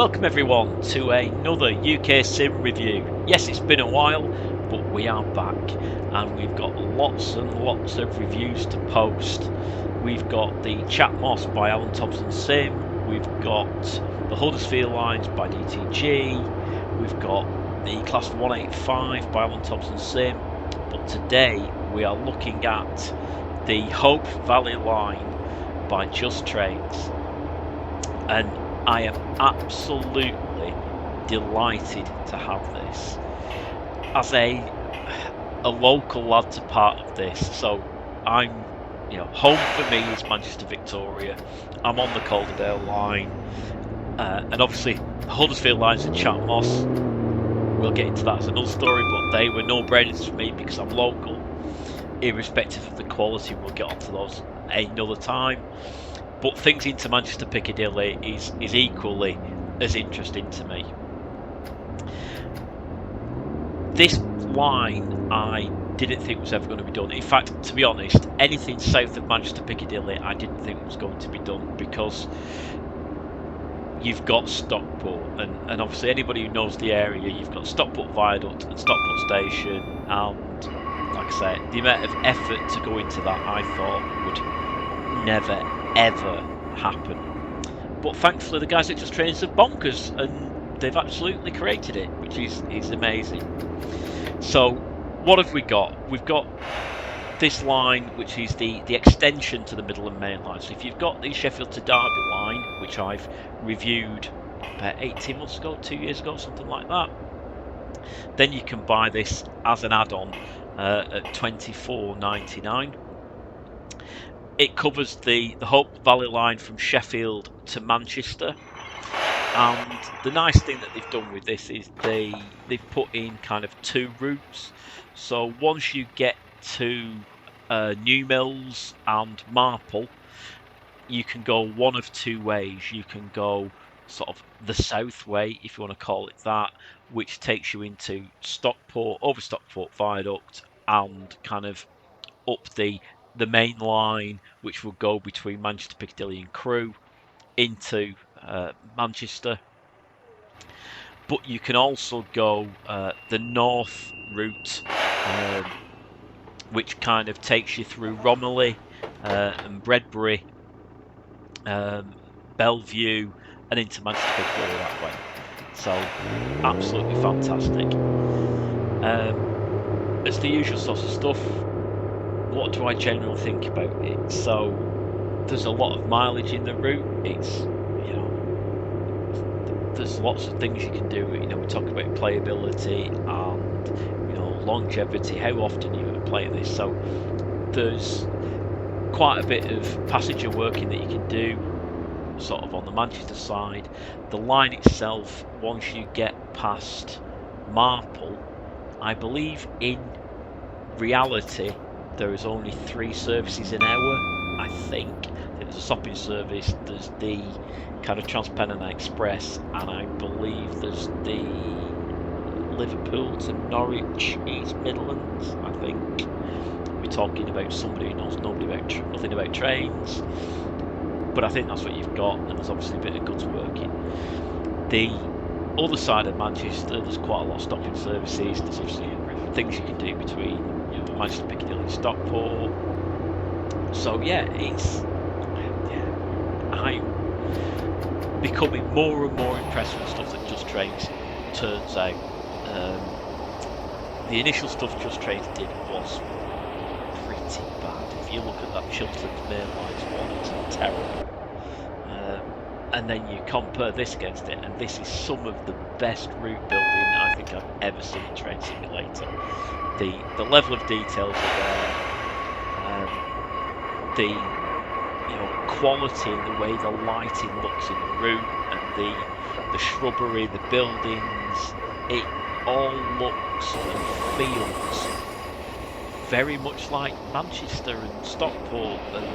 Welcome everyone to another UK Sim review. Yes, it's been a while, but we are back and we've got lots and lots of reviews to post. We've got the Chatmos by Alan Thomson Sim, we've got the Huddersfield Lines by DTG, we've got the Class 185 by Alan Thomson Sim, but today we are looking at the Hope Valley Line by Just Trains. And I am absolutely delighted to have this as a local lad to part of this. So I'm, home for me is Manchester Victoria. I'm on the Calderdale line, and obviously Huddersfield Lines and Chatmos. We'll get into that as another story, but they were no-brainers for me because I'm local, irrespective of the quality. We'll get onto those another time. But things into Manchester Piccadilly is equally as interesting to me. This line I didn't think was ever going to be done. In fact, to be honest, anything south of Manchester Piccadilly I didn't think was going to be done, because you've got Stockport, and obviously anybody who knows the area, you've got Stockport Viaduct and Stockport Station, and like I say, the amount of effort to go into that I thought would never ever happen. But thankfully the guys at Just Trains are bonkers and they've absolutely created it, which is amazing. So what have we got? We've got this line, which is the extension to the Midland Main Line. So if you've got the Sheffield to Derby line, which I've reviewed about 18 months ago, 2 years ago, something like that, then you can buy this as an add-on at £24.99. It covers the Hope Valley line from Sheffield to Manchester. And the nice thing that they've done with this is they've put in kind of two routes. So once you get to New Mills and Marple, you can go one of two ways. You can go sort of the south way, if you want to call it that, which takes you into Stockport, over Stockport Viaduct, and kind of up the main line, which will go between Manchester Piccadilly and Crewe into Manchester. But you can also go the north route, which kind of takes you through Romiley and Bredbury, Bellevue, and into Manchester Piccadilly that way. So absolutely fantastic. It's the usual sort of stuff. What do I generally think about it? So there's a lot of mileage in the route. It's, there's lots of things you can do. We talk about playability and longevity. How often you're going to play this? So there's quite a bit of passenger working that you can do, sort of on the Manchester side. The line itself, once you get past Marple, I believe in reality there is only 3 services an hour. I think there's a stopping service, there's the kind of Transpennine Express, and I believe there's the Liverpool to Norwich East Midlands. I think we're talking about somebody who knows nothing about trains, but I think that's what you've got, and there's obviously a bit of goods working. The other side of Manchester, there's quite a lot of stopping services. There's obviously things you can do between Manchester Piccadilly and Stockport. So I'm becoming more and more impressed with stuff that Just Trains turns out. The initial stuff Just Trains did was pretty bad. If you look at that Chiltern Main Lines one, it's terrible. And then you compare this against it, and this is some of the best route building I think I've ever seen in Train Simulator. The level of details are there. The quality and the way the lighting looks in the route, and the shrubbery, the buildings, it all looks and feels very much like Manchester and Stockport, and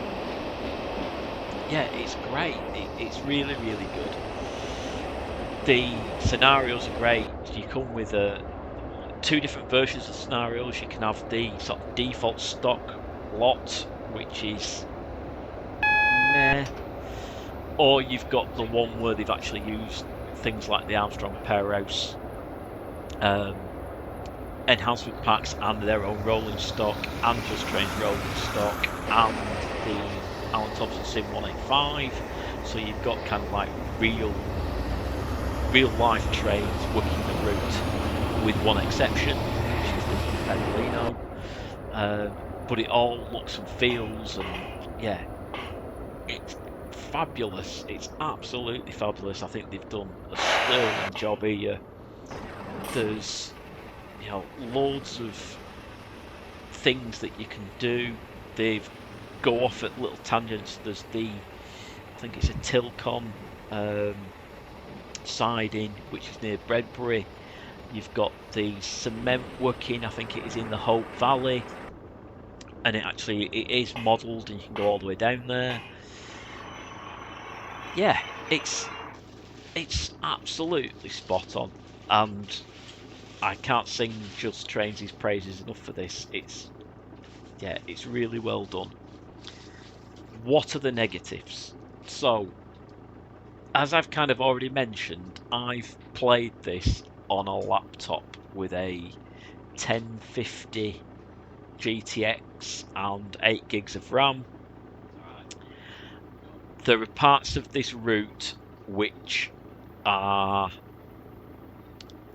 it's great. It's really, really good. The scenarios are great. You come with 2 different versions of scenarios. You can have the sort of default stock lot, which is meh, or you've got the one where they've actually used things like the Armstrong Powerhouse enhancement packs and their own rolling stock, and Just Train's rolling stock, and the Alan Thomson Sim 185. So you've got kind of like real life trains working the route, with one exception, which is the Pedalino. But it all looks and feels, and yeah, it's fabulous. It's absolutely fabulous. I think they've done a sterling job here. There's, you know, loads of things that you can do. They've go off at little tangents. There's the, I think it's a Tilcon siding, which is near Bredbury. You've got the cement working, I think it is in the Hope Valley, and it is modelled, and you can go all the way down there. Yeah, it's absolutely spot on, and I can't sing Just Trains' praises enough for this. It's really well done. What are the negatives? So, as I've kind of already mentioned, I've played this on a laptop with a 1050 GTX and 8 gigs of RAM. There are parts of this route which are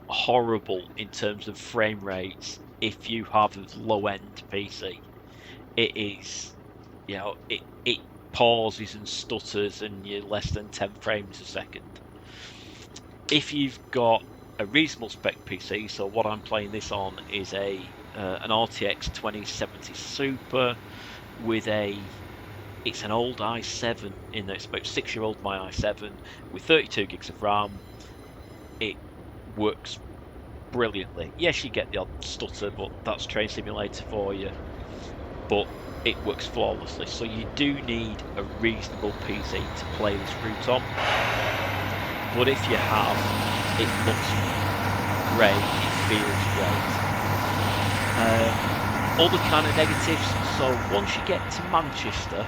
horrible in terms of frame rates if you have a low-end PC. It is, you know, it pauses and stutters and you're less than 10 frames a second. If you've got a reasonable spec PC, so what I'm playing this on is an RTX 2070 Super with it's an old i7 in there. It's about 6-year-old my i7 with 32 gigs of RAM. It works brilliantly. Yes, you get the odd stutter, but that's Train Simulator for you. But it works flawlessly. So you do need a reasonable PC to play this route on. But if you have, it looks great, it feels great. Other kind of negatives, so once you get to Manchester,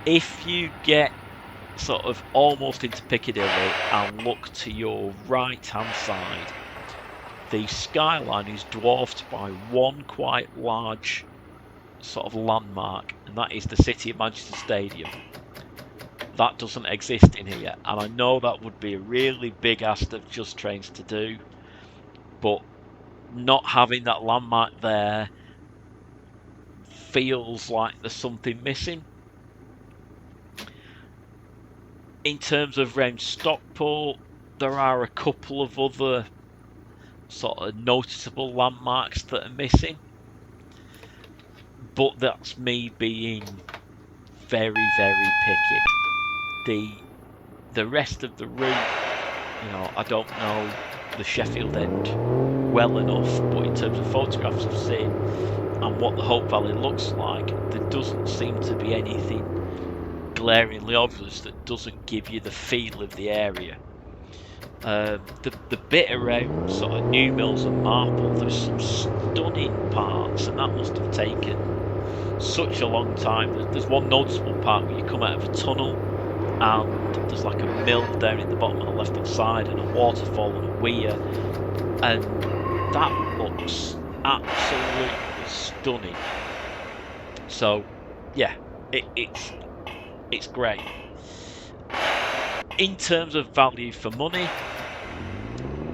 if you get sort of almost into Piccadilly and look to your right hand side, the skyline is dwarfed by one quite large sort of landmark, and that is the City of Manchester Stadium. That doesn't exist in here, and I know that would be a really big ask of Just Trains to do, but not having that landmark there feels like there's something missing. In terms of round Stockport, there are a couple of other sort of noticeable landmarks that are missing, but that's me being very, very picky. The rest of the route, you know, I don't know the Sheffield end well enough, but in terms of photographs I've seen and what the Hope Valley looks like, there doesn't seem to be anything glaringly obvious that doesn't give you the feel of the area. The bit around sort of New Mills and Marple, there's some stunning parts, and that must have taken such a long time. There's one noticeable part where you come out of a tunnel and there's like a mill down in the bottom on the left hand side and a waterfall and a weir, and that looks absolutely stunning. So yeah, it's great. In terms of value for money,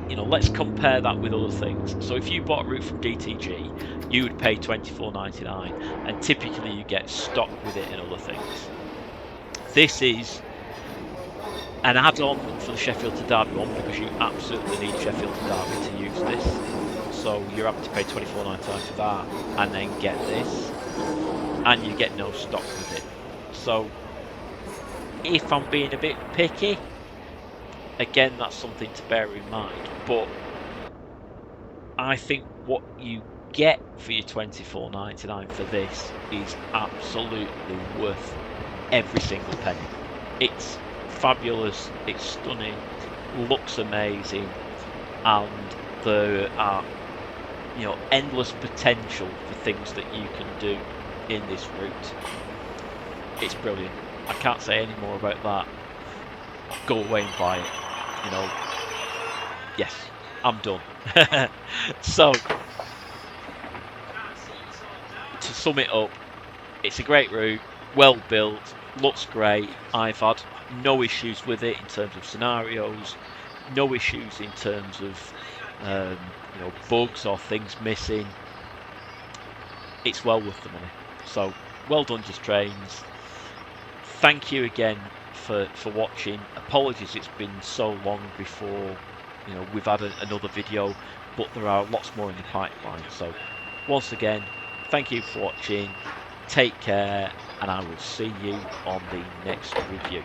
you know, let's compare that with other things. So if you bought a route from DTG, you would pay $24.99, and typically you get stock with it and other things. This is an add-on for the Sheffield to Derby one, because you absolutely need Sheffield to Derby to use this. So you're having to pay $24.99 for that, and then get this, and you get no stock with it. So if I'm being a bit picky, again, that's something to bear in mind. But I think what you get for your $24.99 for this is absolutely worth every single penny. It's fabulous, it's stunning, looks amazing, and there are, you know, endless potential for things that you can do in this route. It's brilliant. I can't say any more about that. go away and buy it. You know, yes, I'm done. So, to sum it up, it's a great route, well built, looks great. I've had no issues with it in terms of scenarios, no issues in terms of you know, bugs or things missing. It's well worth the money. So, well done, Just Trains. Thank you again for watching. Apologies it's been so long before, you know, we've had another video, but there are lots more in the pipeline. So once again, thank you for watching, take care, and I will see you on the next review.